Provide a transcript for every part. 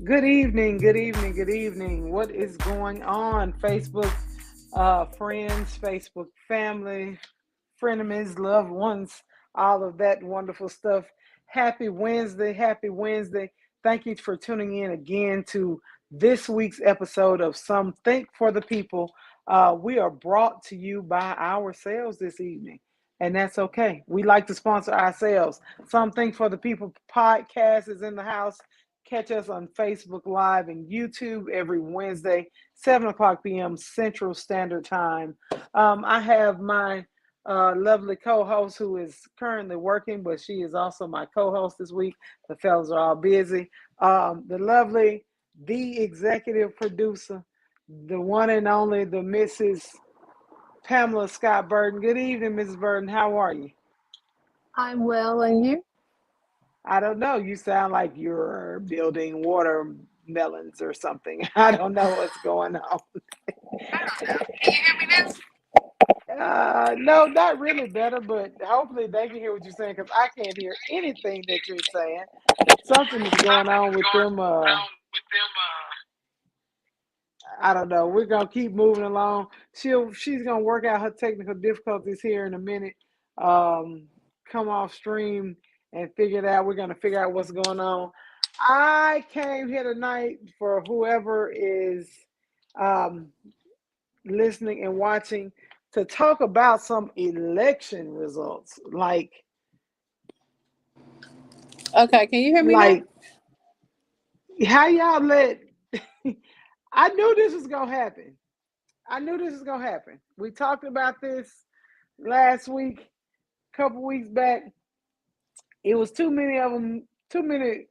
Good evening, good evening, good evening. What is going on? Facebook friends, Facebook family, frenemies, loved ones, all of that wonderful stuff. Happy Wednesday, happy Wednesday. Thank you for tuning in again to this week's episode of Some Think for the People. We are brought to you by ourselves this evening, and that's okay. We like to sponsor ourselves. Some Think for the People podcast is in the house. Catch us on Facebook Live and YouTube every Wednesday, 7 o'clock p.m. Central Standard Time. I have my lovely co-host who is currently working, but she is also my co-host this week. The fellas are all busy. The executive producer, the one and only, the Mrs. Pamela Scott Burton. Good evening, Mrs. Burton. How are you? I'm well, and you? I don't know. You sound like you're building watermelons or something. I don't know what's going on. Can you hear me now? No, not really better, but hopefully they can hear what you're saying because I can't hear anything that you're saying. Something is going Something on is with going them. on with them. I don't know. We're gonna keep moving along. She's gonna work out her technical difficulties here in a minute. Um, Come off stream and figure it out. We're gonna figure out what's going on. I came here tonight for whoever is um, listening and watching to talk about some election results. Okay, can you hear me now? Like how y'all let. I knew this was gonna happen. I knew this was gonna happen. We talked about this last week, couple weeks back. It was too many of them, too many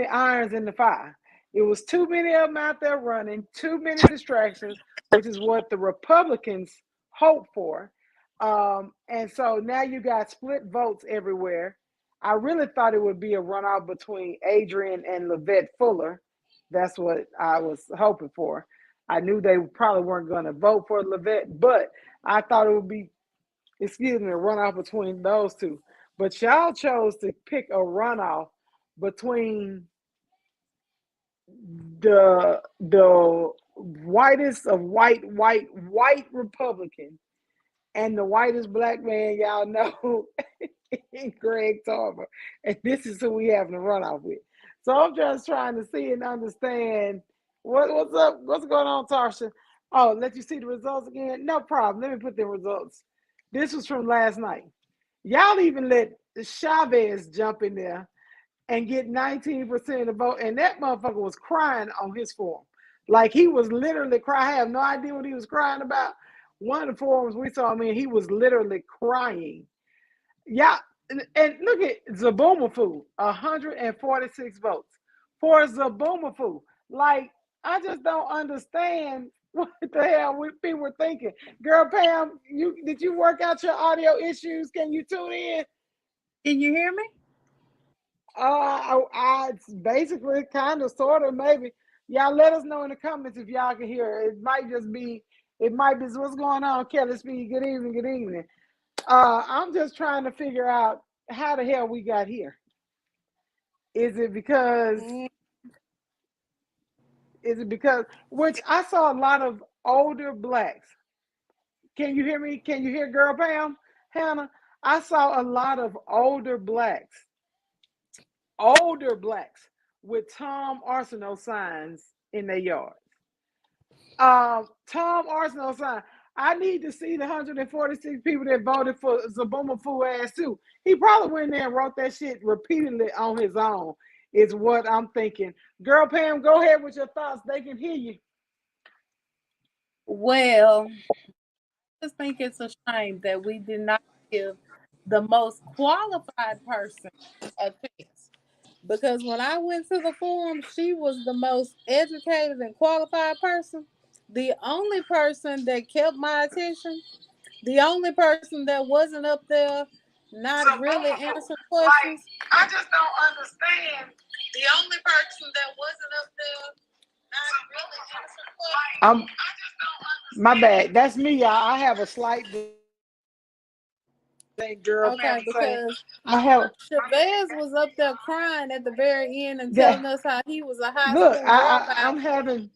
irons in the fire. It was too many of them out there running, too many distractions, which is what the Republicans hope for. And so now you got split votes everywhere. I really thought it would be a runoff between Adrian and Lavette Fuller. That's what I was hoping for. I knew they probably weren't going to vote for Lavette, but I thought it would be, excuse me, a runoff between those two. But y'all chose to pick a runoff between the whitest of white Republican and the whitest black man y'all know, Greg Tarver. And this is who we having a runoff with. So I'm just trying to see and understand what's up, what's going on, Tarsha. Oh, let you see the results again? No problem. Let me put the results. This was from last night. Y'all even let Chavez jump in there and get 19% of the vote. And that motherfucker was crying on his forum. Like he was literally crying. I have no idea what he was crying about. One of the forums we saw him in, he was literally crying. Yeah. And look at Zaboomafoo, 146 votes for Zaboomafoo. Like, I just don't understand what the hell people were thinking. Girl, Pam, did you work out your audio issues? Can you tune in? Can you hear me? It's basically kind of, sort of, maybe. Y'all let us know in the comments if y'all can hear. It might be what's going on, Kelly Speed. Good evening, good evening. I'm just trying to figure out how the hell we got here. Is it because, Mm. which I saw a lot of older blacks. Can you hear me? Can you hear Girl Pam? Hannah? I saw a lot of older blacks with Tom Arsenal signs in their yard. Tom Arsenal sign. I need to see the 146 people that voted for Zabuma Fu ass too. He probably went in there and wrote that shit repeatedly on his own, is what I'm thinking. Girl Pam, go ahead with your thoughts. They can hear you. Well, I just think it's a shame that we did not give the most qualified person a chance. Because when I went to the forum, she was the most educated and qualified person. The only person that kept my attention, the only person that wasn't up there not really Zabuma Fu. answering Like, questions. I just don't understand. The only person that wasn't up there not really answering questions. My bad. That's me, y'all. I have a slight. That girl Okay, panel saying, because I have Chavez was up there crying at the very end and telling that. us how he was a high Look, school dropout. I'm having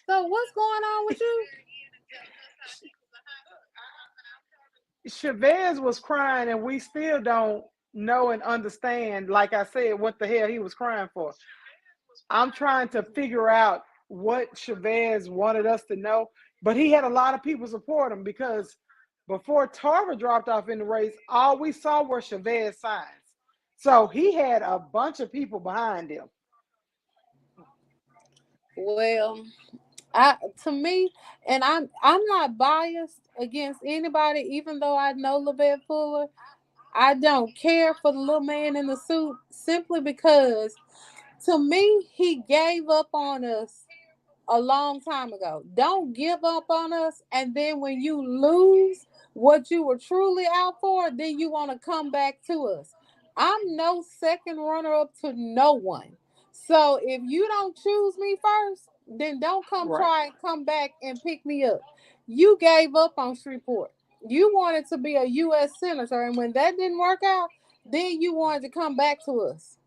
So what's going on with you? Chavez was crying, and we still don't know and understand. Like I said, what the hell he was crying for. I'm trying to figure out what Chavez wanted us to know, but he had a lot of people support him because before Tarver dropped off in the race, all we saw were Chavez signs. So he had a bunch of people behind him. Well, I to me, and I'm not biased against anybody, even though I know Levette Fuller. I don't care for the little man in the suit simply because to me he gave up on us a long time ago. Don't give up on us, and then when you lose what you were truly out for, then you want to come back to us. I'm no second runner up to no one. So if you don't choose me first, then don't come Right. try and come back and pick me up. You gave up on Shreveport. You wanted to be a U.S. senator, and when that didn't work out, then you wanted to come back to us.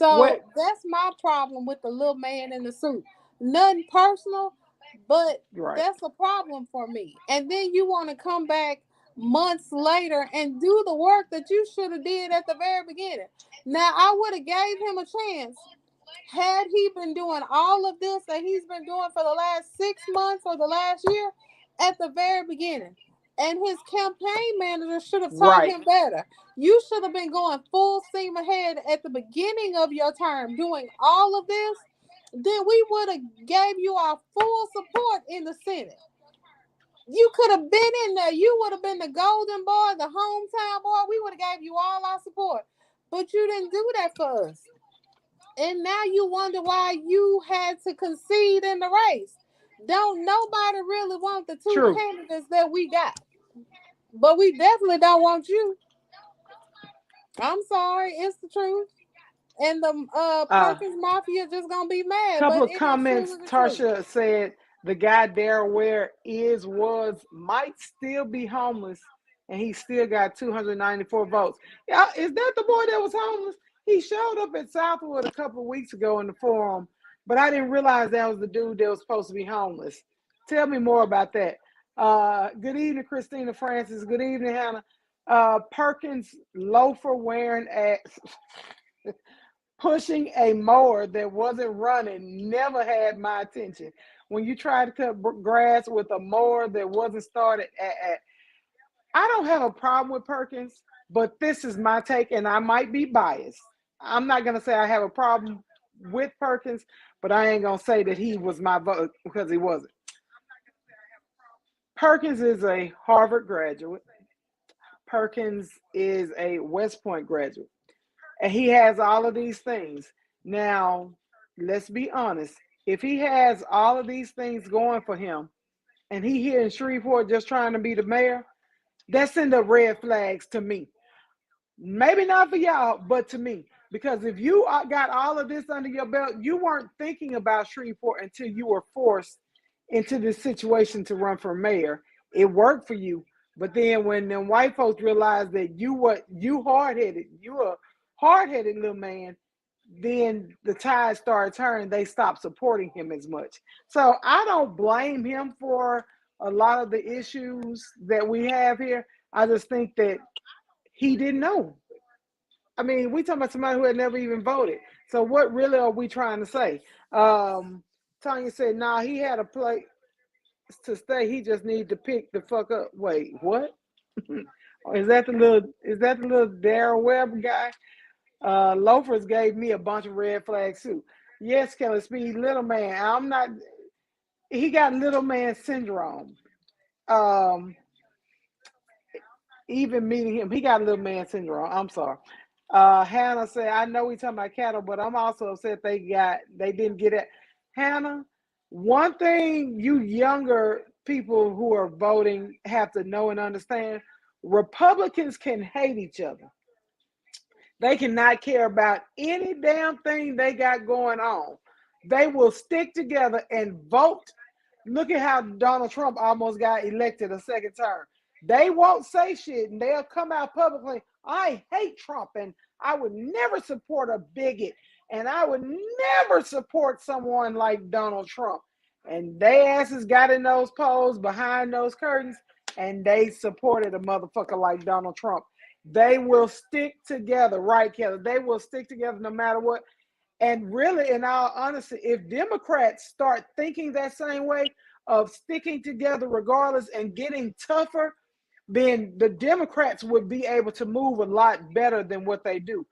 What? So that's my problem with the little man in the suit. Nothing personal, but Right. that's a problem for me. And then you want to come back months later and do the work that you should have did at the very beginning. Now I would have gave him a chance had he been doing all of this that he's been doing for the last 6 months or the last year at the very beginning. And his campaign manager should have taught Right. him better. You should have been going full steam ahead at the beginning of your term doing all of this. Then we would have gave you our full support in the Senate. You could have been in there. You would have been the golden boy, the hometown boy. We would have gave you all our support. But you didn't do that for us. And now you wonder why you had to concede in the race. Don't nobody really want the two True. candidates that we got. But we definitely don't want you. I'm sorry, it's the truth. And the Uh, Perkins Mafia just gonna be mad, Couple but of it is comments. truly the truth. Tarsha said the guy Daryl Ware was might still be homeless, and he still got 294 votes. Yeah, is that the boy that was homeless? He showed up at Southwood a couple of weeks ago in the forum, but I didn't realize that was the dude that was supposed to be homeless. Tell me more about that. Good evening, Christina Francis. Good evening, Hannah. Perkins loafer wearing ass pushing a mower that wasn't running never had my attention. When you try to cut grass with a mower that wasn't started I don't have a problem with Perkins, but this is my take, and I might be biased. I'm not going to say I have a problem with Perkins, but I ain't going to say that he was my vote because he wasn't. Perkins is a Harvard graduate. Perkins is a West Point graduate. And he has all of these things. Now, let's be honest. If he has all of these things going for him, and he here in Shreveport just trying to be the mayor, that send up red flags to me. Maybe not for y'all, but to me. Because if you got all of this under your belt, you weren't thinking about Shreveport until you were forced into this situation to run for mayor. It worked for you. But then when them white folks realized that you hard headed, you a hard headed little man, then the tide started turning. They stopped supporting him as much. So I don't blame him for a lot of the issues that we have here. I just think that he didn't know. I mean, we talking about somebody who had never even voted. So what really are we trying to say? Tanya said, "Nah, he had a place to stay. He just needed to pick the fuck up." Wait, what? Is that the little Daryl Webb guy? Loafers gave me a bunch of red flags too. Yes, Kelly Speed, little man. I'm not. He got little man syndrome. Um, Even meeting him, he got little man syndrome. I'm sorry. Hannah said, "I know we talking about cattle, but I'm also upset they didn't get it." Hannah, one thing you younger people who are voting have to know and understand: Republicans can hate each other. They cannot care about any damn thing they got going on. They will stick together and vote. Look at how Donald Trump almost got elected a second term. They won't say shit, and they'll come out publicly. I hate Trump, and I would never support a bigot, and I would never support someone like Donald Trump. And they asses got in those polls behind those curtains, and they supported a motherfucker like Donald Trump. They will stick together, right, Kelly? They will stick together no matter what. And really, in all honesty, if Democrats start thinking that same way of sticking together regardless and getting tougher, then the Democrats would be able to move a lot better than what they do.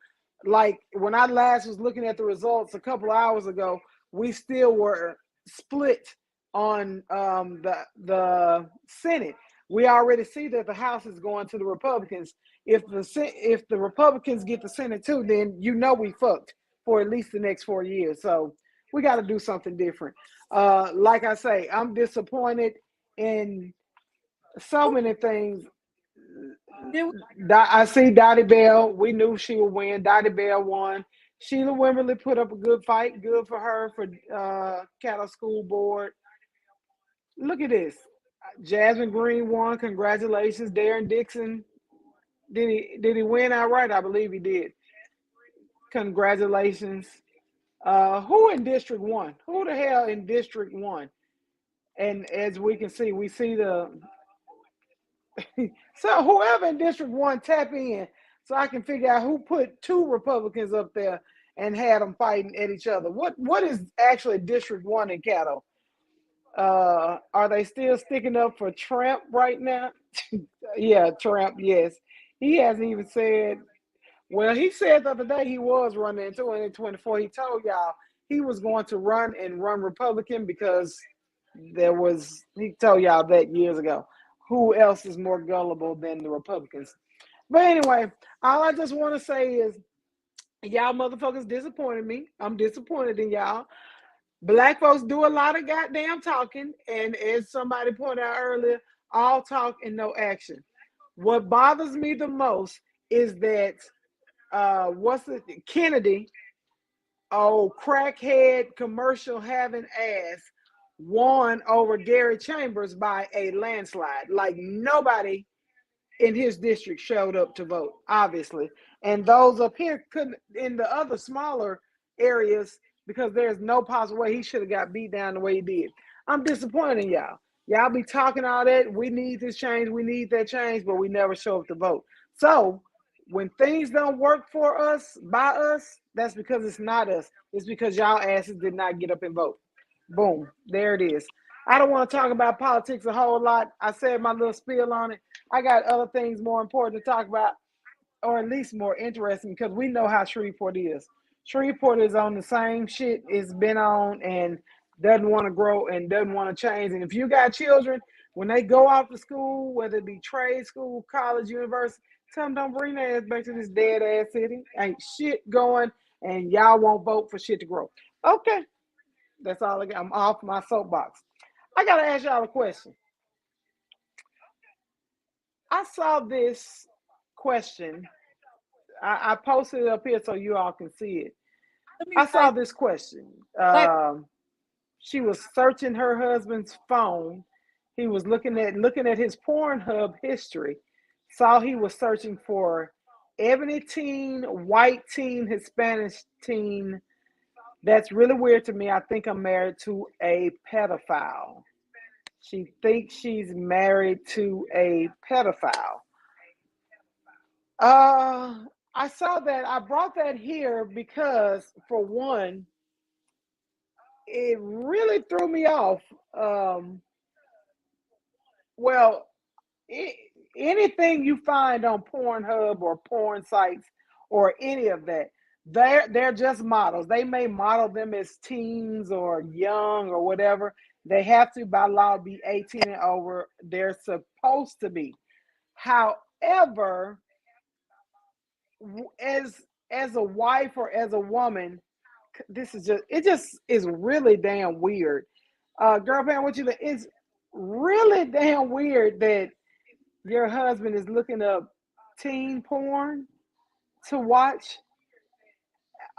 Like when I last was looking at the results a couple of hours ago, we still were split on the Senate. We already see that the House is going to the Republicans. If the Republicans get the Senate too, then you know we fucked for at least the next 4 years. So we got to do something different. Like I say, I'm disappointed in so many things. I see Dottie Bell. We knew she would win. Dottie Bell won. Sheila Wimberly put up a good fight. Good for her for Caddo School Board. Look at this. Jasmine Green won. Congratulations. Darren Dixon. Did he win outright? I believe he did. Congratulations. Who in District 1? Who the hell in District 1? And as we can see, we see the so whoever in District 1 tap in so I can figure out who put two Republicans up there and had them fighting at each other. What is actually District 1 in Caddo? Are they still sticking up for Trump right now? Yeah, Trump, yes. He hasn't even said, well, he said the other day he was running in 2024. He told y'all he was going to run Republican because he told y'all that years ago. Who else is more gullible than the Republicans? But anyway, all I just want to say is y'all motherfuckers disappointed me. I'm disappointed in y'all. Black folks do a lot of goddamn talking, and as somebody pointed out earlier, all talk and no action. What bothers me the most is that Kennedy, oh crackhead commercial having ass, won over Gary Chambers by a landslide. Like nobody in his district showed up to vote, obviously. And those up here couldn't in the other smaller areas because there's no possible way he should have got beat down the way he did. I'm disappointed in y'all. Y'all be talking all that. We need this change, we need that change, but we never show up to vote. So when things don't work for us, by us, that's because it's not us. It's because y'all asses did not get up and vote. Boom. There it is. I don't want to talk about politics a whole lot. I said my little spiel on it. I got other things more important to talk about, or at least more interesting, because we know how Shreveport is. Shreveport is on the same shit it's been on and doesn't want to grow and doesn't want to change. And if you got children, when they go off to school, whether it be trade school, college, university, tell them don't bring their ass back to this dead ass city. Ain't shit going, and y'all won't vote for shit to grow. Okay, that's all I got. I'm off my soapbox. I gotta ask y'all a question. I saw this question. I posted it up here so you all can see it. Let me I say, saw this question. wait, She was searching her husband's phone. He was looking at his Pornhub history. Saw he was searching for ebony teen, white teen, Hispanic teen. That's really weird to me. I think I'm married to a pedophile. She thinks she's married to a pedophile. Uh, I saw that. I brought that here because, for one, it really threw me off. Um, well, I anything you find on Pornhub or porn sites or any of that, they're just models. They may model them as teens or young or whatever. They have to by law be 18 and over. They're supposed to be. However, as a wife or as a woman, this is just it just is really damn weird. Girl Pam, what you think? It's really damn weird that your husband is looking up teen porn to watch.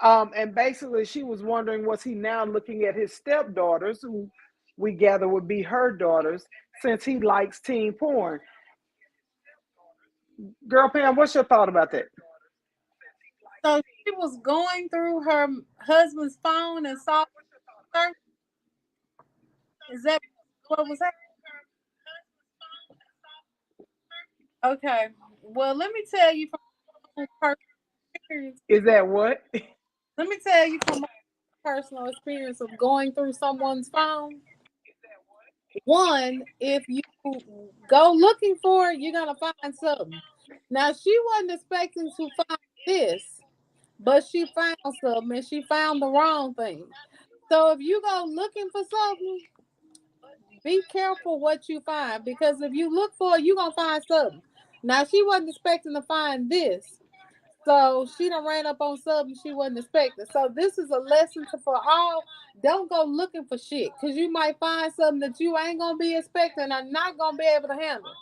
And basically she was wondering, was he now looking at his stepdaughters, who we gather would be her daughters, since he likes teen porn. Girl Pam, what's your thought about that? So she was going through her husband's phone and saw her. Is that what was happening? Okay. Well, let me tell you from my own personal experience. Is that what? Let me tell you from my personal experience of going through someone's phone. One, if you go looking for it, you're gonna find something. Now she wasn't expecting to find this, but she found something and she found the wrong thing. So if you go looking for something, be careful what you find because if you look for it, you're gonna find something. Now she wasn't expecting to find this. So she done ran up on something she wasn't expecting. So this is a lesson to, for all. Don't go looking for shit because you might find something that you ain't gonna be expecting or not gonna be able to handle.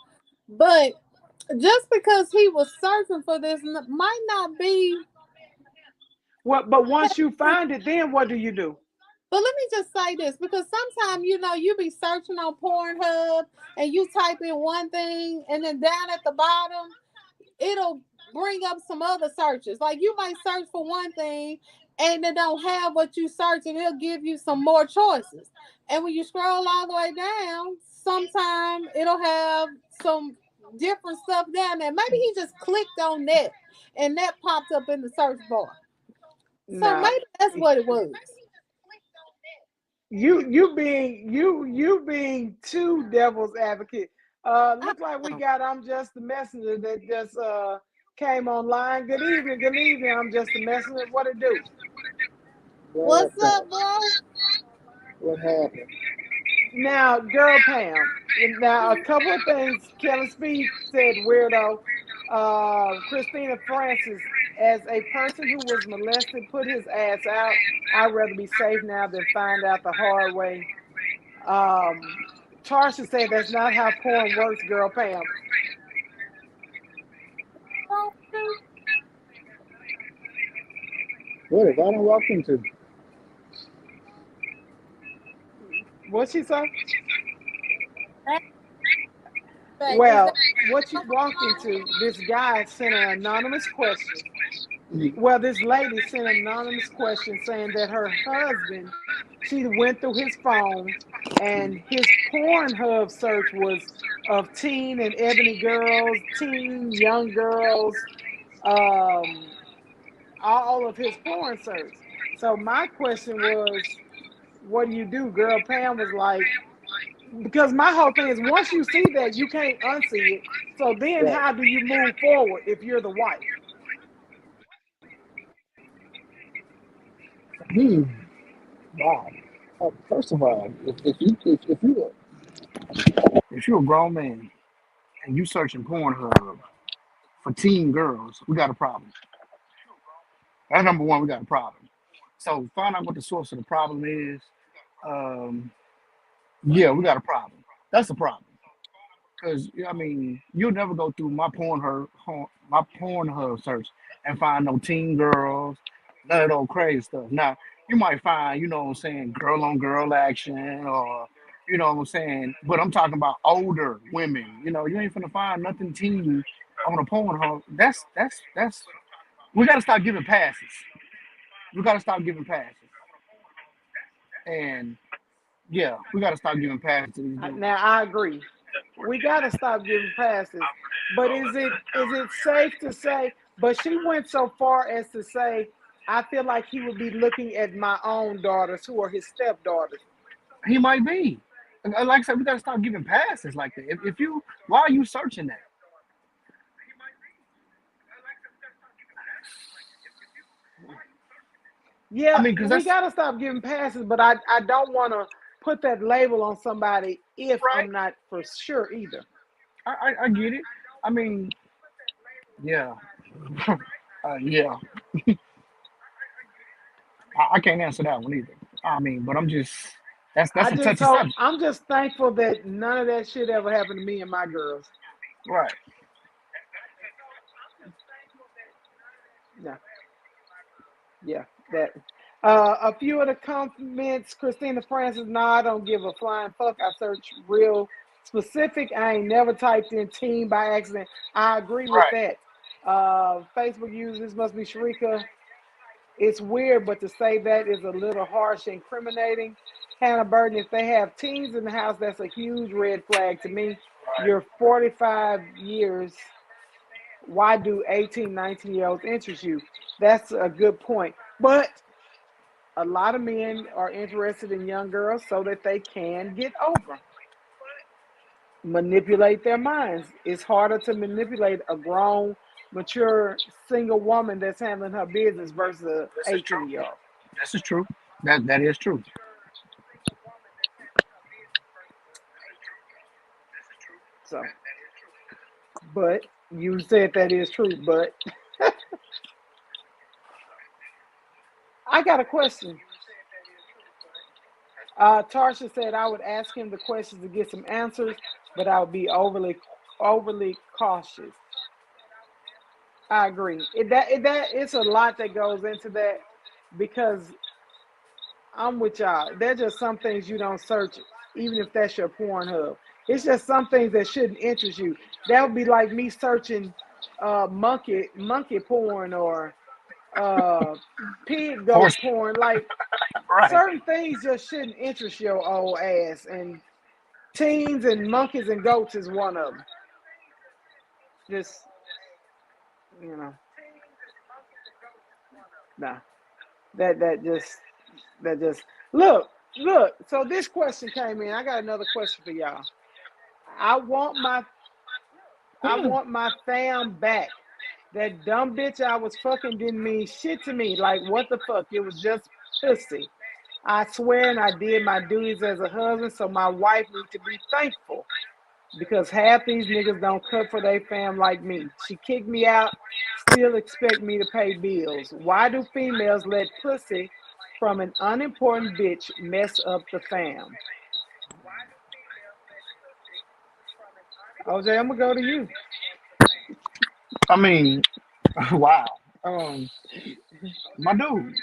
But just because he was searching for this might not be. What? But once you find it, then what do you do? But let me just say this because sometimes you be searching on Pornhub and you type in one thing and then down at the bottom it'll bring up some other searches. Like you might search for one thing and it don't have what you search and it'll give you some more choices. And when you scroll all the way down, sometime it'll have some different stuff down there. Maybe he just clicked on that and that popped up in the search bar. So Now, maybe that's what it was. you being too devil's advocate. I Look like we don't know. got I'm just the messenger that just came online. Good evening, good evening. I'm just the messenger. What it do? What's What up, happened? bro? What happened? Now, girl Pam. Now, a couple of things Kelly Speed said weirdo. Christina Francis, as a person who was molested, put his ass out. I'd rather be safe now than find out the hard way. Um, Tarsha said that's not how porn works, girl Pam. What have I done walked into? What she say? Is Well, that what you walked into, this guy sent an anonymous question. Mhm. Well, this lady sent an anonymous question saying that her husband, she went through his phone and his Pornhub search was of teen and ebony girls, teen, young girls, um, all of his porn search. So my question was, what do you do? Girl Pam was like, because my whole thing is once you see that, you can't unsee it. So then Right. how do you move forward if you're the wife? Hmm. Wow. First of all, if you're a grown man and you searching Pornhub for teen girls, we got a problem. That's number one. We got a problem. So find out what the source of the problem is. Um, yeah, we got a problem. That's a problem. Because I mean, you'll never go through my Pornhub search and find no teen girls, none of those crazy stuff. Now you might find, you know what I'm saying, girl on girl action, or you know what I'm saying. But I'm talking about older women. You know, you ain't finna find nothing teen on a Pornhub. That's. We gotta stop giving passes. We gotta stop giving passes. And yeah, we gotta stop giving passes to these dudes. Now I agree. We got to stop giving passes. But is it safe to say? But she went so far as to say, I feel like he would be looking at my own daughters, who are his stepdaughters. He might be. Like I said, we gotta stop giving passes like that. If you, why are you searching that? I Yeah, mean, because we that's got to stop giving passes. But I don't want to put that label on somebody if right. I'm not for sure either. I get it. I mean, yeah, yeah. I can't answer that one either. I mean, but I'm just that's I a just touchy hope subject, I'm just thankful that none of that shit ever happened to me and my girls. right? Yeah, yeah, that. A few of the comments, Christina Francis. No, I don't give a flying fuck. I search real. Specific, I ain't never typed in teen by accident. I agree with Right. that. Facebook users must be Sharika. It's weird, but to say that is a little harsh and incriminating. Hannah Burton, if they have teens in the house, that's a huge red flag to me. Right. You're 45 years. Why do 18, 19-year olds interest you? That's a good point. But a lot of men are interested in young girls so that they can get over, manipulate their minds. It's harder to manipulate a grown, mature, single woman that's handling her business versus a This is true. 18-year-old. This is true. That is true. So, but you said that is true. But I got a question. Tarsha said I would ask him the questions to get some answers, but I would be overly cautious. I agree. It's a lot that goes into that because I'm with y'all. There's just some things you don't search, even if that's your porn hub. It's just some things that shouldn't interest you. That would be like me searching monkey porn or uh pig goat Horse. porn. Like Right. certain things just shouldn't interest your old ass. And teens and monkeys and goats is one of them. Just you know, nah. That just look. So this question came in. I got another question for y'all. I want my I Hmm. want my fam back. That dumb bitch I was fucking didn't mean shit to me. Like what the fuck? It was just pussy. I swear and I did my duties as a husband, so my wife needs to be thankful. Because half these niggas don't cut for their fam like me. She kicked me out, still expect me to pay bills. Why do females let pussy from an unimportant bitch mess up the fam? OJ, I'm gonna go to you. I mean, wow. Um, my dude,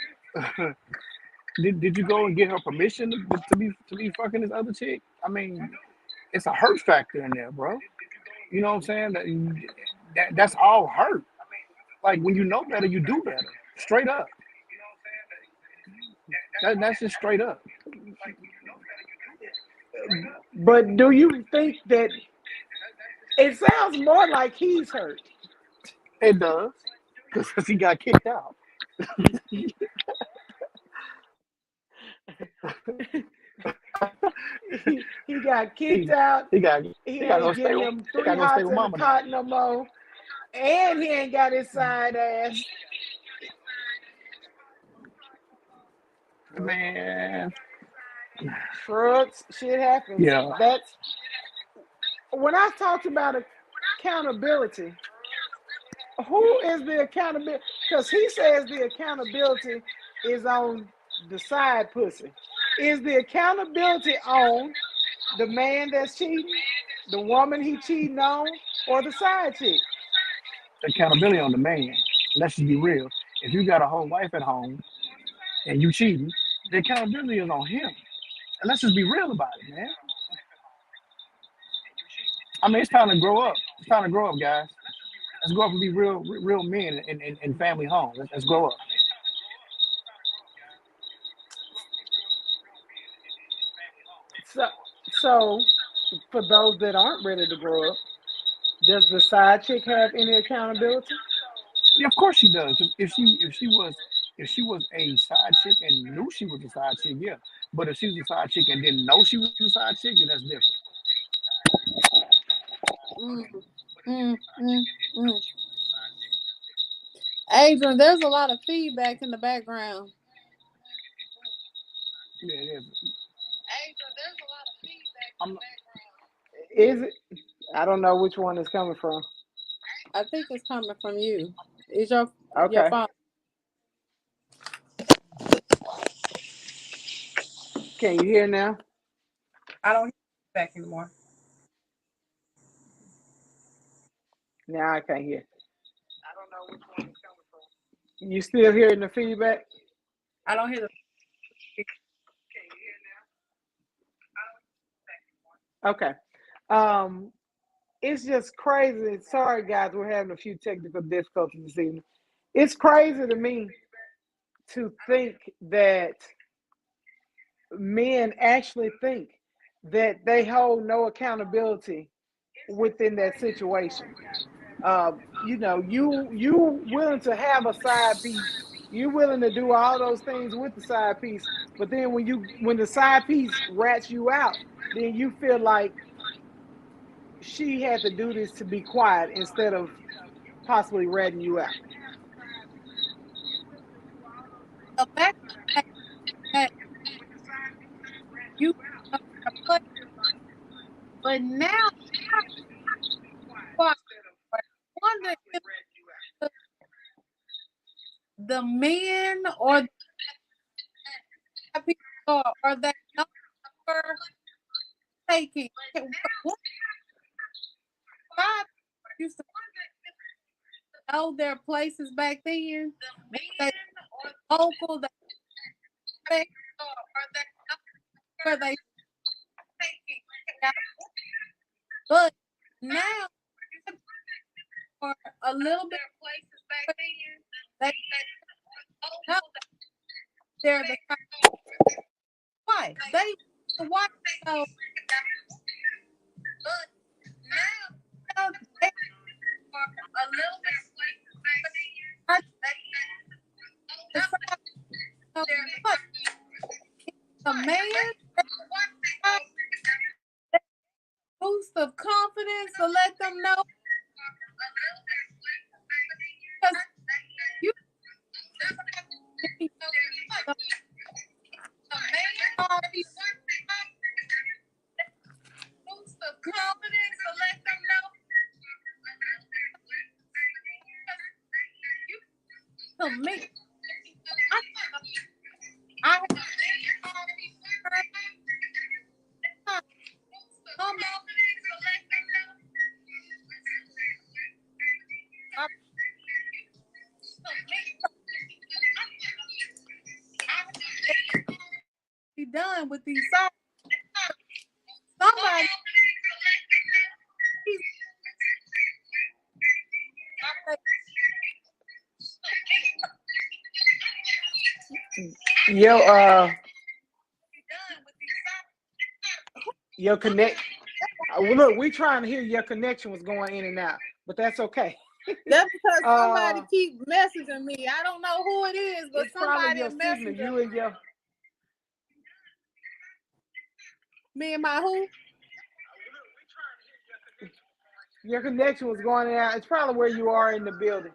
did you go and get her permission to be fucking this other chick? I mean, it's a hurt factor in there, bro. You know what I'm saying? That's all hurt. Like when you know better, you do better. Straight up. That's just straight up. But do you think that it sounds more like he's hurt? It does because he got kicked out. He got kicked He out. he got He he got to go ain't stay. getting With, them he got three to go stay hots with in the mama now. cot no more. And he ain't got his side ass. Well, Man, shrugs, shit happens. yeah. That's when I talked about accountability. Who is the accountability? Because he says the accountability is on the side pussy. Is the accountability on the man that's cheating, the woman he cheating on, or the side chick? Accountability on the man. Let's just be real. If you got a whole wife at home and you cheating, the accountability is on him. And let's just be real about it, man. I mean, it's time to grow up. It's time to grow up, guys. Let's grow up and be real men in family homes. Let's grow up. So, so for those that aren't ready to grow up, does the side chick have any accountability? Yeah, of course she does. If she was a side chick and knew she was a side chick, yeah. But if she was a side chick and didn't know she was a side chick, then that's different. Mm, mm, mm, mm. Adrian, there's a lot of feedback in the background. Yeah, it is. I'm Is it? I don't know which one is coming from. I think it's coming from you. Is your Okay. phone? Can you hear now? I don't hear feedback anymore. Now I can't hear. You still hearing the feedback? I don't hear the. Okay. Um, it's just crazy. Sorry, guys, we're having a few technical difficulties this evening. It's crazy to me to think that men actually think that they hold no accountability within that situation. You willing to have a side piece, you willing to do all those things with the side piece, but then when the side piece rats you out, then you feel like she had to do this to be quiet instead of possibly ratting you out. So back that you play, but now I wonder if the men or the people are they no longer taking what God used to know their places back then. They local, they where they out. But now for a little bit they know they're the white. They the white so now they are decide what a man boost of confidence to let them know because you all these boost of confidence to let them know to me. I have be done with these sides. Somebody Yo, your connect. Look, we trying to hear your connection was going in and out, but that's okay. that's because somebody Uh, keep messaging me. I don't know who it is, but it's probably somebody your is signal. messaging You and me and my who? your connection was going in and out. It's probably where you are in the building.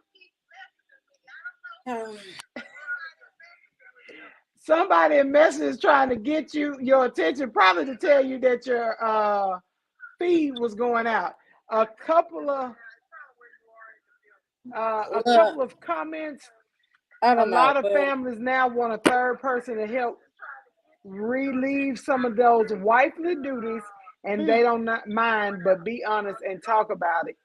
Somebody in message is trying to get your attention, probably to tell you that your feed was going out. A couple of a Look, couple of comments. I A don't know, lot of but families now want a third person to help relieve some of those wifely duties, and they don't not mind, but be honest and talk about it.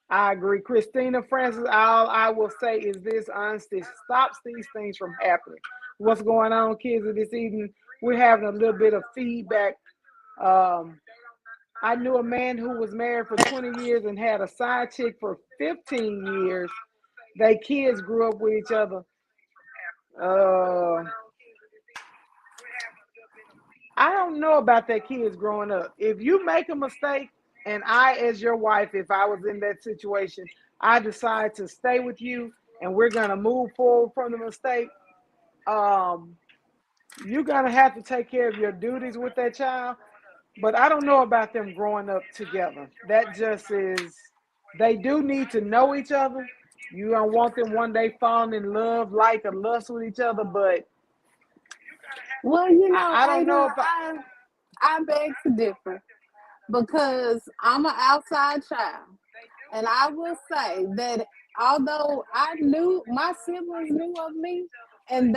I agree. Christina Francis, all I will say is this: honesty stops these things from happening. What's going on, kids, this evening? We're having a little bit of feedback. Um, I knew a man who was married for 20 years and had a side chick for 15 years. They kids grew up with each other. Uh, I don't know about that kids growing up. If you make a mistake, and I, as your wife, if I was in that situation, I decide to stay with you and we're gonna move forward from the mistake, um, you're gonna have to take care of your duties with that child. But I don't know about them growing up together. That just is, they do need to know each other. You don't want them one day falling in love, like, or lust with each other, but well, I don't know Ada, if I, I beg to differ because I'm an outside child, and I will say that although I knew my siblings knew of me, and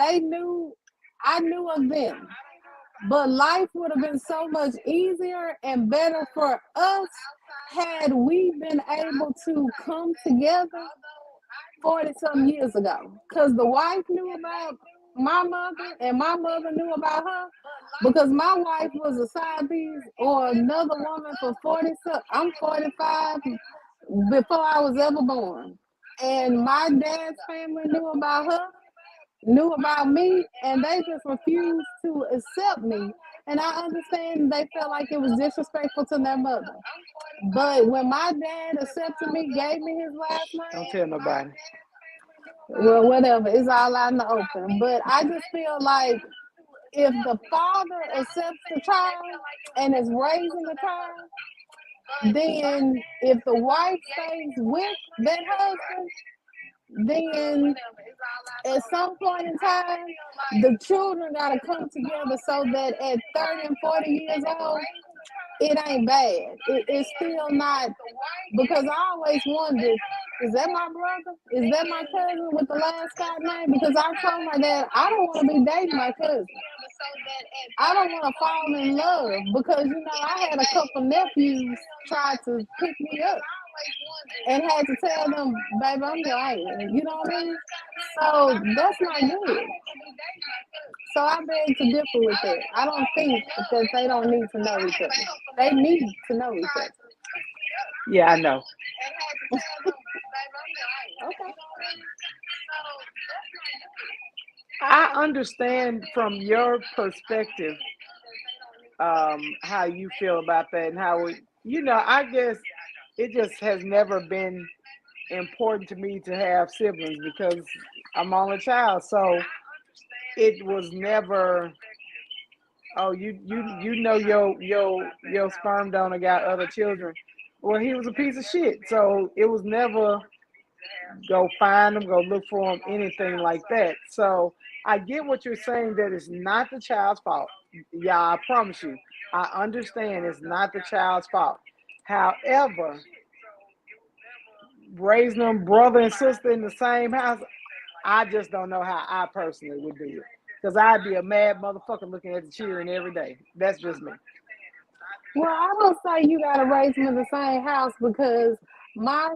I knew of them, but life would have been so much easier and better for us had we been able to come together 40 some years ago. Because the wife knew about my mother and my mother knew about her because my wife was a side piece or another woman for 40. I'm 45 before I was ever born. And my dad's family knew about her, knew about me, and they just refused to accept me. And I understand they felt like it was disrespectful to their mother. But when my dad accepted me, gave me his last Don't name, tell nobody. well, whatever, it's all out in the open. But I just feel like if the father accepts the child and is raising the child, then if the wife stays with that husband, then at some point in time, the children got to come together so that at 30 and 40 years old, it ain't bad. It's still not, because I always wondered, is that my brother? Is that my cousin with the last Scott name? Because I told my dad, I don't want to be dating my cousin. I don't want to fall in love because, I had a couple nephews try to pick me up and had to tell them, baby, I'm your aunt. You know what I mean? So that's not good. So I beg to differ with that. I don't think that they don't need to know each other. They need to know each other. Yeah, I know. Okay. I understand from your perspective how you feel about that and how I guess it just has never been important to me to have siblings because I'm only child. So it was never, oh, your sperm donor got other children. Well, he was a piece of shit. So it was never go find them, go look for them, anything like that. So I get what you're saying, that it's not the child's fault. Yeah, I promise you. I understand it's not the child's fault. However, raising them brother and sister in the same house, I just don't know how I personally would do it. Because I'd be a mad motherfucker looking at the cheering every day. That's just me. Well, I don't say you gotta raise them in the same house because my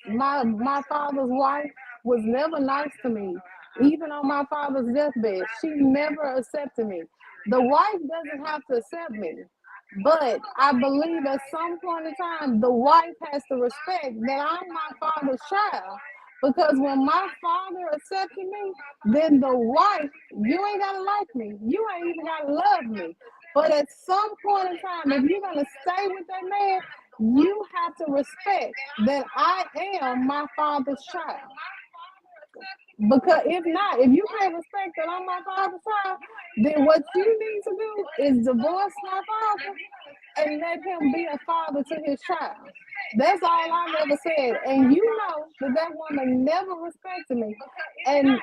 my father's wife was never nice to me. Even on my father's deathbed, she never accepted me. The wife doesn't have to accept me, but I believe at some point in time, the wife has to respect that I'm my father's child. Because when my father accepted me, then the wife, you ain't gotta like me. You ain't even gotta love me. But at some point in time, if you're gonna stay with that man, you have to respect that I am my father's child. Because if not, if you can't respect that I'm my father's child, then what you need to do is divorce my father and let him be a father to his child. That's all I've ever said. And you know that woman never respected me. And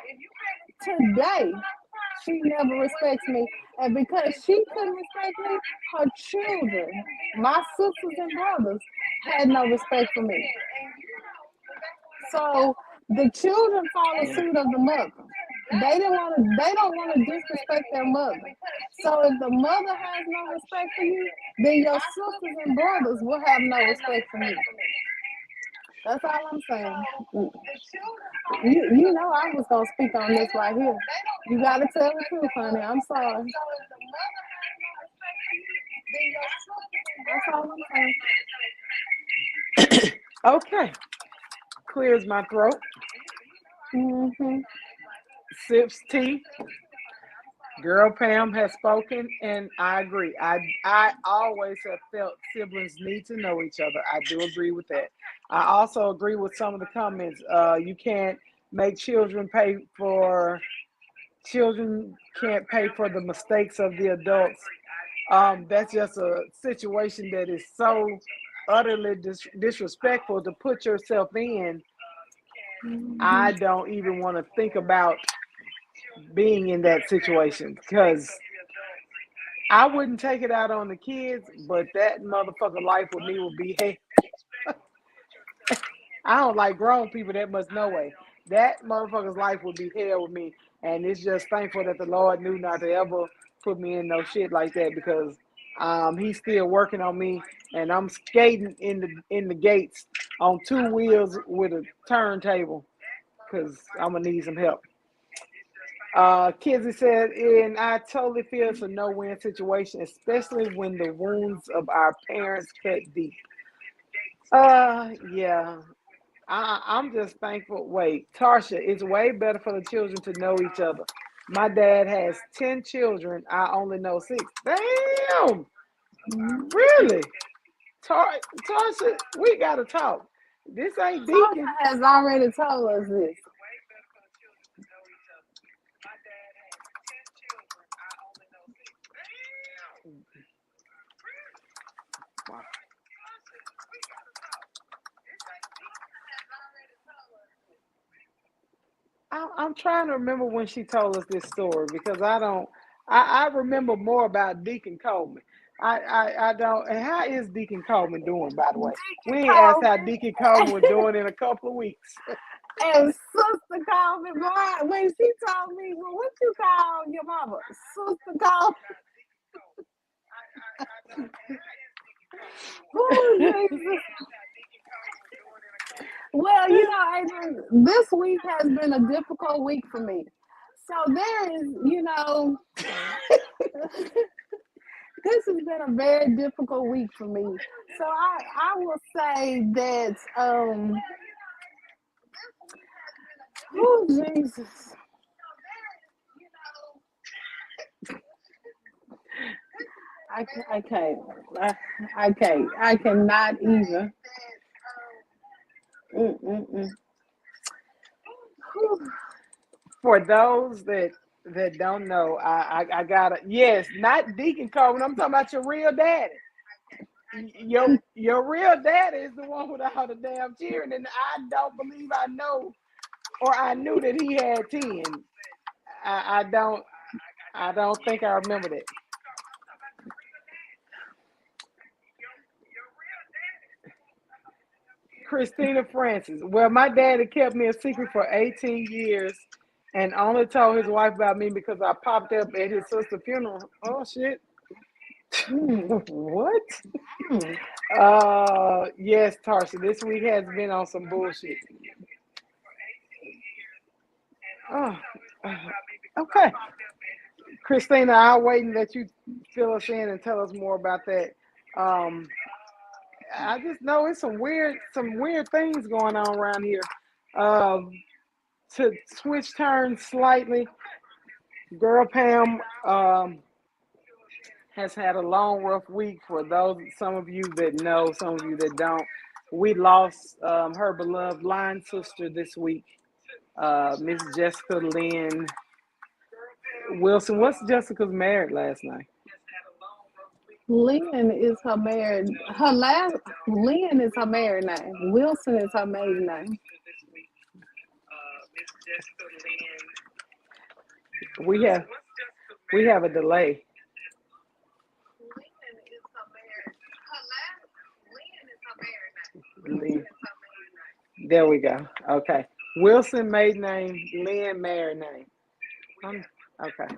today, she never respects me. And because she couldn't respect me, her children, my sisters and brothers, had no respect for me. So the children follow suit of the mother. They don't want to disrespect their mother. So if the mother has no respect for you, then your sisters and brothers will have no respect for me. That's all I'm saying. You know I was gonna speak on this right here. You gotta tell the truth, honey. I'm sorry. That's all I'm saying. Okay. Clears my throat. Mm-hmm. Sips tea. Girl Pam has spoken, and I agree. I always have felt siblings need to know each other. I do agree with that. I also agree with some of the comments. You can't make children can't pay for the mistakes of the adults. That's just a situation that is so utterly disrespectful to put yourself in. I don't even want to think about being in that situation because I wouldn't take it out on the kids, but that motherfucker life with me would be, hey, I don't like grown people that much no way. That motherfucker's life would be hell with me. And it's just thankful that the Lord knew not to ever put me in no shit like that because he's still working on me and I'm skating in the gates on two wheels with a turntable because I'm gonna need some help. Kizzy said, and I totally feel it's a no-win situation, especially when the wounds of our parents cut deep. Yeah. I'm just thankful. Wait, Tarsha, it's way better for the children to know each other. My dad has 10 children. I only know six. Damn, really? Tarsha, we got to talk. This ain't Tasha Deacon. has already told us this. I'm trying to remember when she told us this story because I don't. I remember more about Deacon Coleman. I don't. And how is Deacon Coleman doing, by the way? We ain't asked how Deacon Coleman was doing in a couple of weeks. And sister called me, boy, when she told me, well, what you call your mama? Sister called. Oh, Jesus. Well, Adrian, this week has been a difficult week for me. So there is, this has been a very difficult week for me. So I will say that, oh, Jesus. I can't. I cannot even. Mm-mm-mm. For those that don't know, I got it. Yes, not Deacon Coleman. I'm talking about your real daddy. Your real daddy is the one with all the damn cheering, and I don't believe I know or I knew that he had 10. I don't. I don't think I remember that. Christina Francis. Well, my daddy kept me a secret for 18 years and only told his wife about me because I popped up at his sister's funeral. Oh shit. What? Yes, Tarsha. This week has been on some bullshit. Oh, okay. Christina, I'll wait and let you fill us in and tell us more about that. Um, I just know it's some weird things going on around here. Um, to switch turns slightly, girl Pam has had a long, rough week. For those, some of you that know, some of you that don't, we lost her beloved line sister this week, Miss Jessica Lynn Wilson. What's Jessica's married last name? Lynn is her married. Lynn is her married name. Wilson is her maiden name. We have we have a delay. Lynn. There we go. Okay. Wilson maiden name, Lynn married name. Okay.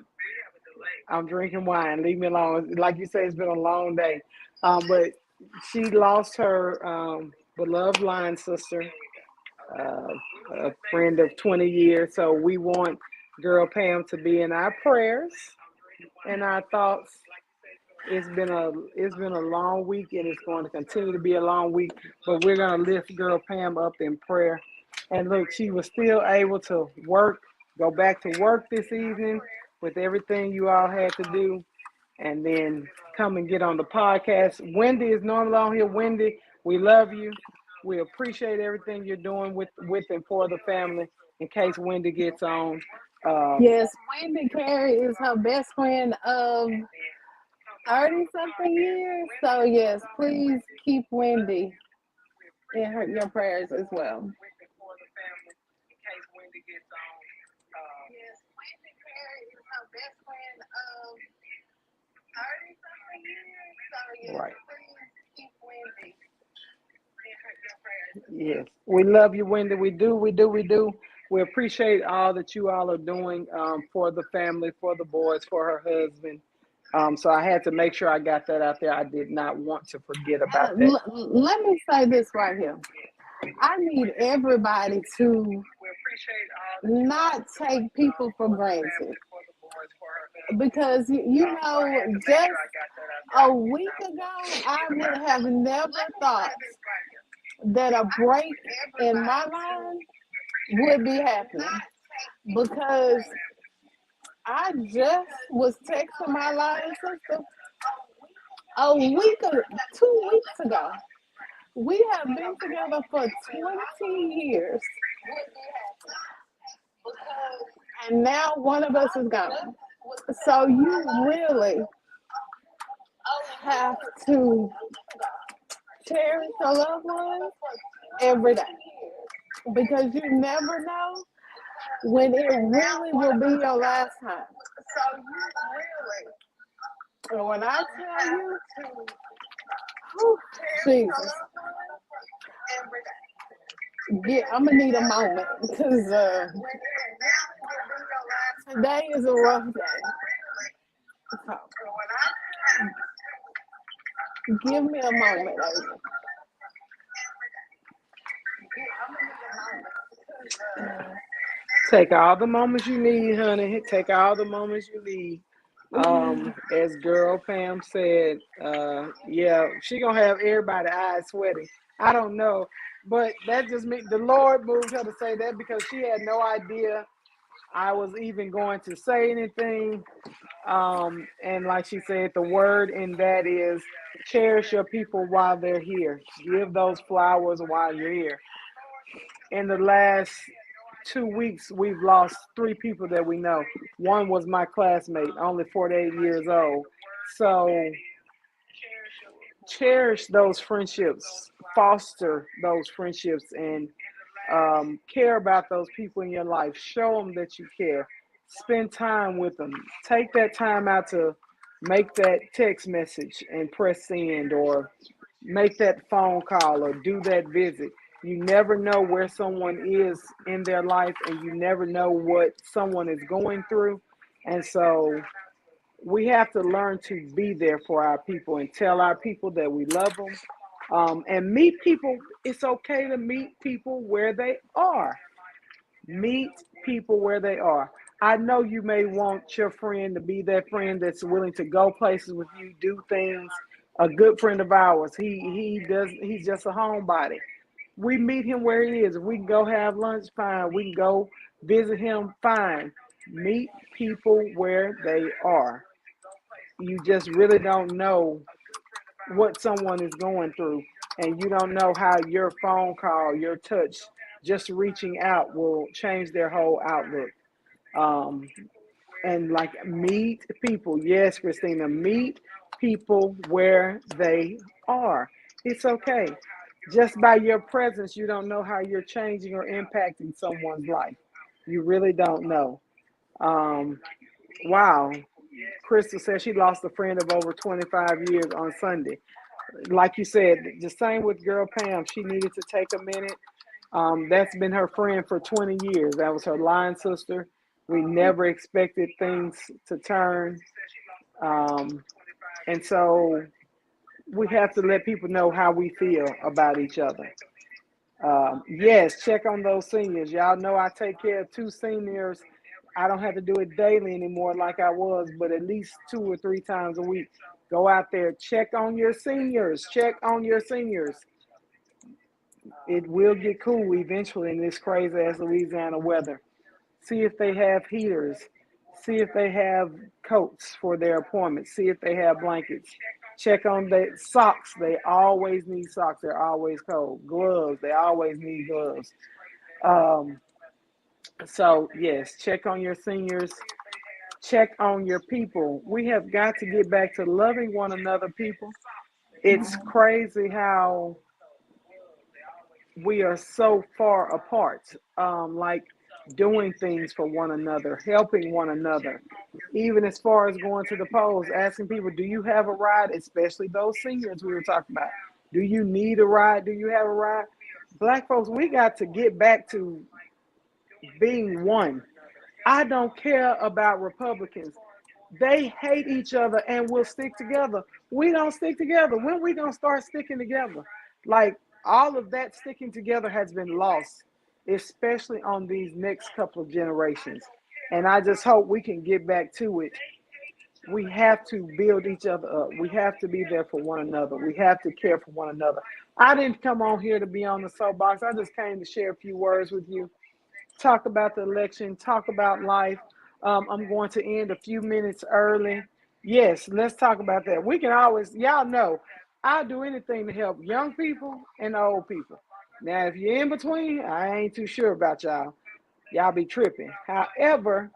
I'm drinking wine. Leave me alone. Like you say, it's been a long day. But she lost her beloved line sister, uh, a friend of 20 years. So we want girl Pam to be in our prayers and our thoughts. It's been a long week and it's going to continue to be a long week. But we're gonna lift girl Pam up in prayer. And look, she was still able to go back to work this evening with everything you all had to do, and then come and get on the podcast. Wendy is normally on here. Wendy, we love you. We appreciate everything you're doing with and for the family. In case Wendy gets on, um, Yes, Wendy Carey is her best friend of 30 something years. So yes, please keep Wendy in your prayers as well. Yes, Wendy Carey is her best friend of 30 something years. So yes, right. please keep Wendy in your prayers as Yes, well. we love you, Wendy. We do, we do, we do. We appreciate all that you all are doing for the family, for the boys, for her husband. So I had to make sure I got that out there. I did not want to forget about that. Let me say this right here. I need everybody to not take people for granted because just a week ago I would have never thought that a break in my life would be happening because I just was texting my line sister a week or 2 weeks ago. We have been together for 20 years, and now one of us is gone. So you really have to cherish your loved ones every day because you never know when it really will be your last time. And when I tell you, whew, Jesus, yeah, I'm gonna need a moment because today is a rough day. So, give me a moment, Ava. Take all the moments you need, honey. Take all the moments you need. As girl Pam said, yeah, she gonna have everybody eyes sweating. I don't know, but that just means the Lord moved her to say that because she had no idea I was even going to say anything. And like she said, the word in that is cherish your people while they're here. Give those flowers while you're here. In the last 2 weeks, we've lost three people that we know. One was my classmate, only 48 years old. So cherish those friendships, foster those friendships, and care about those people in your life. Show them that you care. Spend time with them. Take that time out to make that text message and press send, or make that phone call, or do that visit. You never know where someone is in their life, and you never know what someone is going through. And so we have to learn to be there for our people and tell our people that we love them, and meet people. It's okay to meet people where they are. Meet people where they are. I know you may want your friend to be that friend that's willing to go places with you, do things. A good friend of ours, he's just a homebody. We meet him where he is. If we can go have lunch, fine. We can go visit him, fine. Meet people where they are. You just really don't know what someone is going through, and you don't know how your phone call, your touch, just reaching out will change their whole outlook. Um, and like, meet people. Yes, Christina, meet people where they are. It's okay. Just by your presence, you don't know how you're changing or impacting someone's life. You really don't know. Um, wow. Crystal said she lost a friend of over 25 years on Sunday. Like you said, the same with girl Pam. She needed to take a minute. That's been her friend for 20 years. That was her line sister. We never expected things to turn. Um, and so we have to let people know how we feel about each other. Yes, check on those seniors. Y'all know I take care of two seniors. I don't have to do it daily anymore like I was, but at least 2 or 3 times a week. Go out there, check on your seniors. Check on your seniors. It will get cool eventually in this crazy ass Louisiana weather. See if they have heaters. See if they have coats for their appointments. See if they have blankets. Check on their socks. They always need socks. They're always cold. Gloves. They always need gloves. Um, so, yes, check on your seniors. Check on your people. We have got to get back to loving one another, people. It's crazy how we are so far apart, like doing things for one another, helping one another, even as far as going to the polls, asking people, do you have a ride? Especially those seniors we were talking about. Do you need a ride? Do you have a ride? Black folks, we got to get back to being one. I don't care about Republicans. They hate each other and will stick together. We don't stick together. When we gonna start sticking together? Like, all of that sticking together has been lost, especially on these next couple of generations. And I just hope we can get back to it. We have to build each other up. We have to be there for one another. We have to care for one another. I didn't come on here to be on the soapbox. I just came to share a few words with you, talk about the election, talk about life. I'm going to end a few minutes early. Yes, let's talk about that. We can always, y'all know, I'll do anything to help young people and old people. Now, if you're in between, I ain't too sure about y'all. Y'all be tripping. However,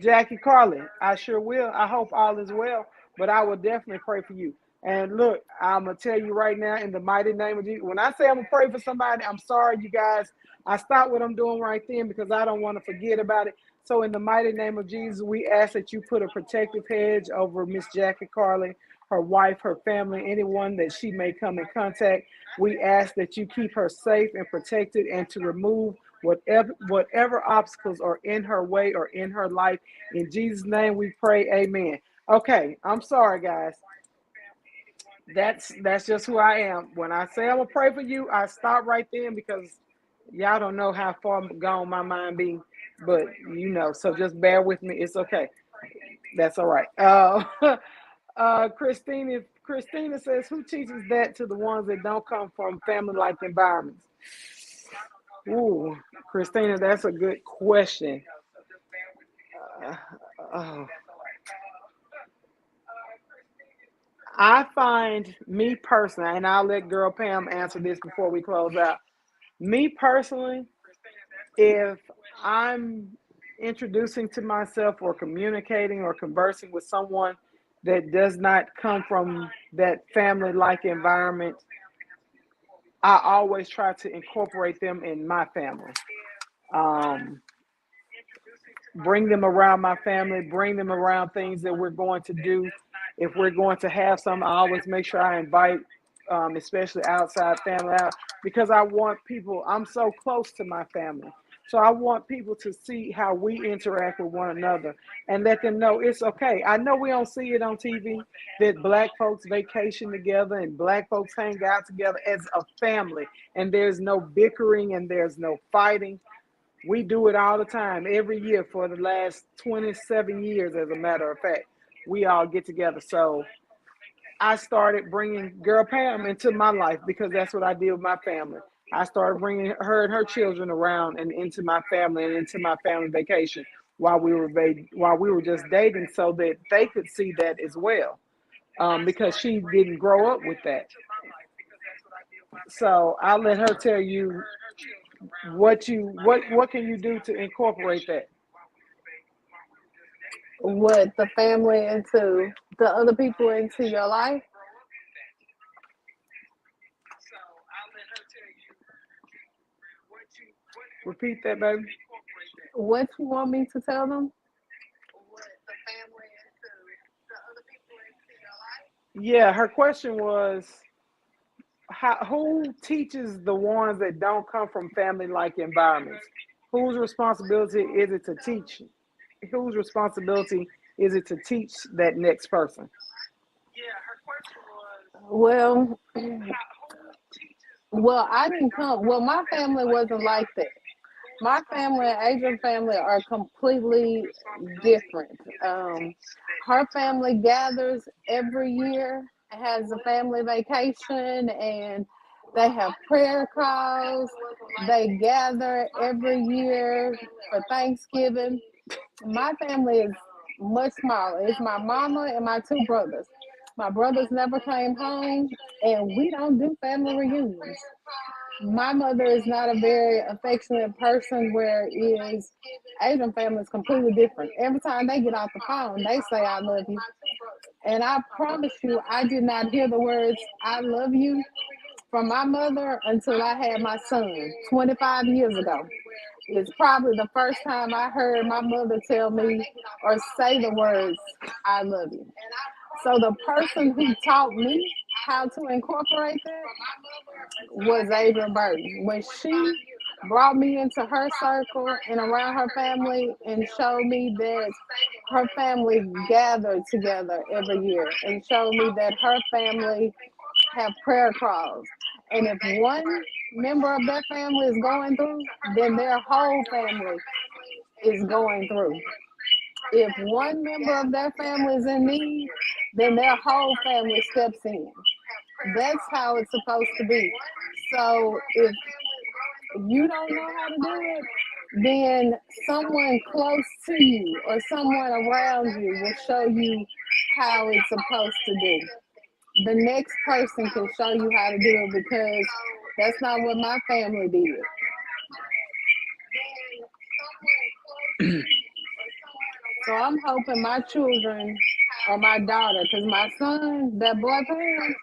Jackie Carlin, I sure will. I hope all is well, but I will definitely pray for you. And look, I'm gonna tell you right now, in the mighty name of Jesus, when I say I'm gonna pray for somebody, I'm sorry, you guys. I stopped what I'm doing right then because I don't want to forget about it. So, in the mighty name of Jesus, we ask that you put a protective hedge over Miss Jackie Carlin, her wife, her family, anyone that she may come in contact. We ask that you keep her safe and protected, and to remove whatever obstacles are in her way or in her life. In Jesus' name we pray, amen. Okay, I'm sorry, guys. That's just who I am. When I say I'm gonna pray for you, I stop right then because y'all don't know how far gone my mind be. But so just bear with me. It's okay. That's all right. Christina says, who teaches that to the ones that don't come from family-like environments? Ooh, Christina, that's a good question. Uh, oh. I find me personally, and I'll let Girl Pam answer this before we close out. Me personally, if I'm introducing to myself or communicating or conversing with someone that does not come from that family like environment, I always try to incorporate them in my family. Um, bring them around my family, bring them around things that we're going to do. If we're going to have some, I always make sure I invite, especially outside family out, because I want people, I'm so close to my family. So I want people to see how we interact with one another and let them know it's okay. I know we don't see it on TV that black folks vacation together and black folks hang out together as a family, and there's no bickering and there's no fighting. We do it all the time, every year for the last 27 years, as a matter of fact. We all get together. So I started bringing Girl Pam into my life because that's what I did with my family. I started bringing her and her children around and into my family and into my family vacation while we were just dating, so that they could see that as well. Because she didn't grow up with that. So I'll let her tell you what can you do to incorporate that. What the family into the other people into your life? Repeat that, baby. What you want me to tell them? Yeah, her question was, who teaches the ones that don't come from family like environments? Whose responsibility is it to teach? Whose responsibility is it to teach that next person? Well, well, I didn't come. Well, my family wasn't like that. My family and Adrian family are completely different. Her family gathers every year, has a family vacation, and they have prayer calls. They gather every year for Thanksgiving. My family is much smaller. It's my mama and my two brothers. My brothers never came home, and we don't do family reunions. My mother is not a very affectionate person, whereas Asian family is completely different. Every time they get off the phone, they say, I love you. And I promise you, I did not hear the words, I love you from my mother until I had my son 25 years ago. It's probably the first time I heard my mother tell me or say the words, I love you. So the person who taught me how to incorporate that was Adrian Burton. When she brought me into her circle and around her family and showed me that her family gathered together every year and showed me that her family have prayer crawls. And if one member of their family is going through, then their whole family is going through. If one member of their family is in need, then their whole family steps in. That's how it's supposed to be. So if you don't know how to do it, then someone close to you or someone around you will show you how it's supposed to do. The next person can show you how to do it because that's not what my family did. So I'm hoping my children or my daughter, because my son, that boy parent,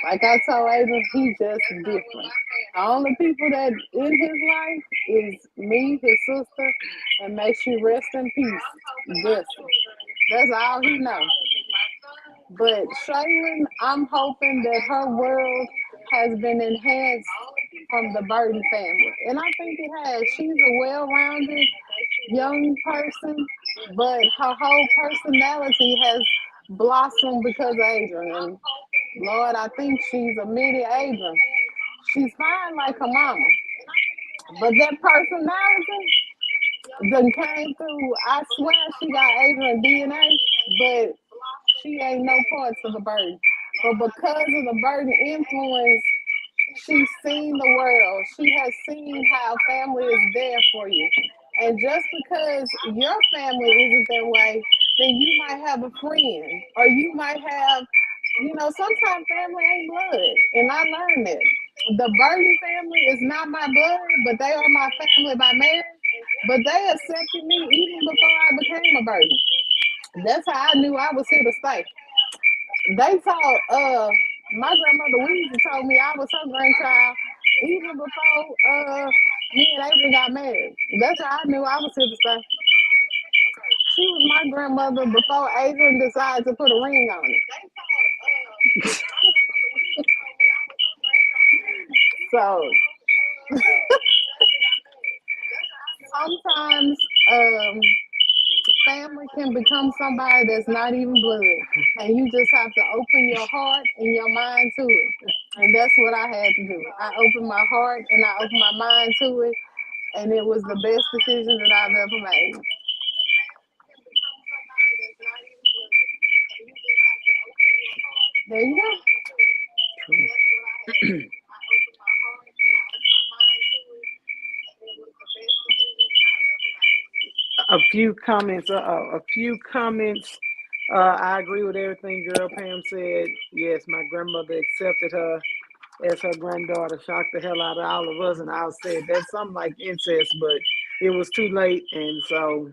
like I told Adrian, he's just different. The only people that in his life is me, his sister, and may she rest in peace, Jesse. That's all he knows. But Shaylin, I'm hoping that her world has been enhanced from the Burton family. And I think it has. She's a well rounded young person, but her whole personality has blossomed because of Adrian. And Lord, I think she's a mini Adrian. She's fine like her mama. But that personality done came through. I swear she got Adrian DNA, but she ain't no parts of the Burton. But because of the Burton influence, she's seen the world. She has seen how family is there for you. And just because your family isn't that way, then you might have a friend or you might have, sometimes family ain't blood. And I learned that. The Burton family is not my blood, but they are my family by marriage. But they accepted me even before I became a Burton. That's how I knew I was here to stay. They told my grandmother Weezy told me I was her grandchild even before me and Adrian got married. That's how I knew I was here to stay. She was my grandmother before Adrian decided to put a ring on it. So sometimes family can become somebody that's not even blood. And you just have to open your heart and your mind to it. And that's what I had to do. I opened my heart and I opened my mind to it. And it was the best decision that I've ever made. There you go. A few comments. A few comments. I agree with everything Girl Pam said. Yes, my grandmother accepted her as her granddaughter. Shocked the hell out of all of us, and I said that's something like incest, but it was too late, and so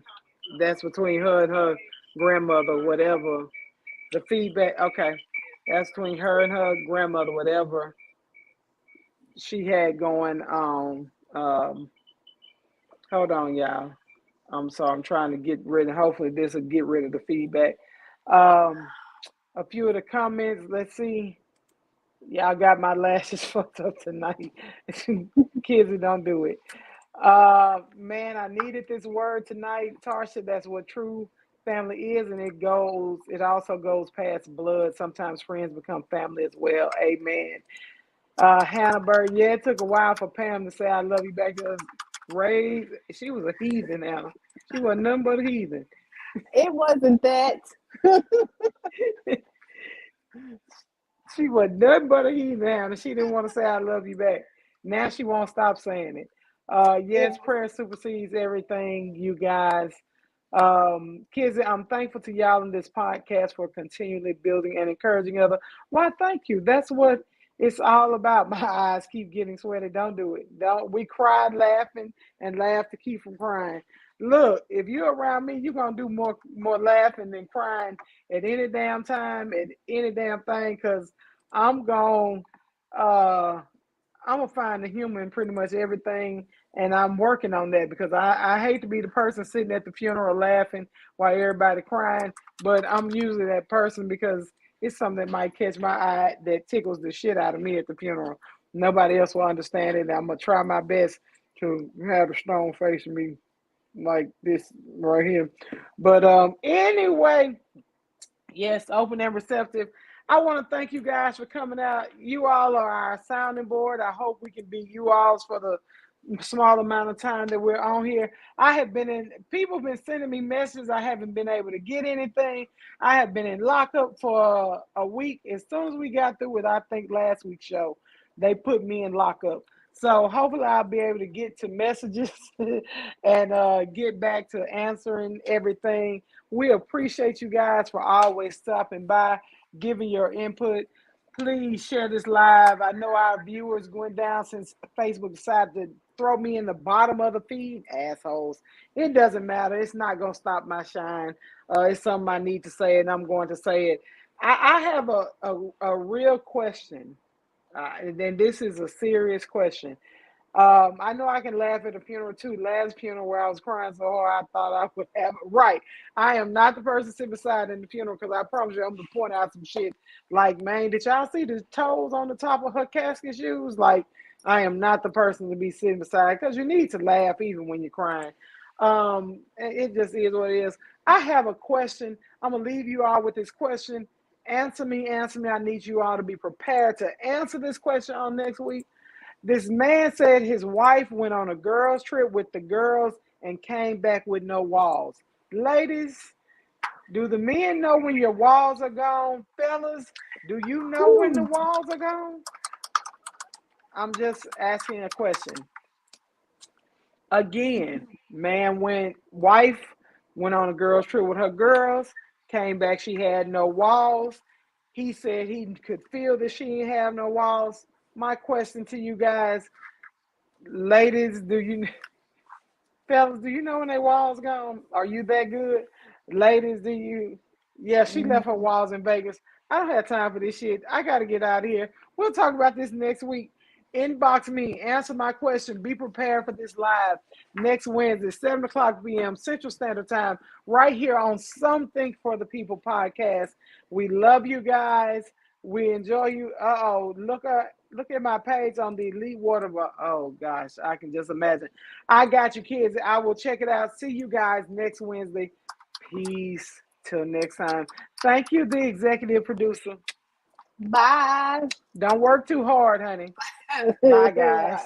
that's between her and her grandmother. Whatever the feedback. Okay, that's between her and her grandmother. Whatever she had going on. Hold on, y'all. I'm trying to get rid of. Hopefully, this will get rid of the feedback. Um, a few of the comments. Let's see. Y'all got my lashes fucked up tonight. Kids, don't do it. Man, I needed this word tonight, Tarsha. That's what true family is, and it goes. It also goes past blood. Sometimes friends become family as well. Amen. Hannah Bird. Yeah, it took a while for Pam to say I love you back to us. Raised. She was a heathen, Anna. She was nothing but a heathen. It wasn't that. She was nothing but a heathen, and she didn't want to say I love you back. Now she won't stop saying it. Yes, prayer supersedes everything, you guys. Kids, I'm thankful to y'all in this podcast for continually building and encouraging other. Why, thank you. That's what it's all about. My eyes keep getting sweaty. Don't do it. Don't. We cried laughing and laughed to keep from crying. Look, if you're around me, you're gonna do more laughing than crying at any damn time, at any damn thing, because I'm going uh I'm gonna find the humor in pretty much everything, and I'm working on that because I hate to be the person sitting at the funeral laughing while everybody crying, but I'm usually that person because it's something that might catch my eye that tickles the shit out of me at the funeral. Nobody else will understand it. And I'm gonna try my best to have a stone face me like this right here. But anyway, yes, open and receptive. I want to thank you guys for coming out. You all are our sounding board. I hope we can be you alls for the small amount of time that we're on here. I have been in, people have been sending me messages. I haven't been able to get anything. I have been in lockup for a week. As soon as we got through with, I think, last week's show, they put me in lockup. So hopefully I'll be able to get to messages and get back to answering everything. We appreciate you guys for always stopping by, giving your input. Please share this live. I know our viewers went down since Facebook decided to throw me in the bottom of the feed, assholes. It doesn't matter. It's not going to stop my shine. It's something I need to say, and I'm going to say it. I have a real question, and this is a serious question. I know I can laugh at a funeral too. Last funeral where I was crying so hard I thought I would have it right. I am not the person to sit beside in the funeral because I promise you I'm gonna point out some shit. Like, man, did y'all see the toes on the top of her casket shoes? Like, I am not the person to be sitting beside because you need to laugh even when you're crying. It just is what it is. I have a question. I'm gonna leave you all with this question. Answer me, answer me. I need you all to be prepared to answer this question on next week. This man said his wife went on a girls' trip with the girls and came back with no walls. Ladies, do the men know when your walls are gone? Fellas, do you know when the walls are gone? I'm just asking a question. Again, wife went on a girls' trip with her girls, came back, she had no walls. He said he could feel that she didn't have no walls. My question to you guys, ladies, fellas, do you know when their walls gone? Are you that good? Ladies, do you? Yeah, she left her walls in Vegas. I don't have time for this shit. I got to get out of here. We'll talk about this next week. Inbox me, answer my question. Be prepared for this live next Wednesday, 7 o'clock p.m. Central Standard Time, right here on Something for the People podcast. We love you guys. We enjoy you. Look at my page on the Elite Water. Oh gosh, I can just imagine. I got you, kids. I will check it out. See you guys next Wednesday. Peace. Till next time. Thank you, the executive producer. Bye. Don't work too hard, honey. Bye, guys.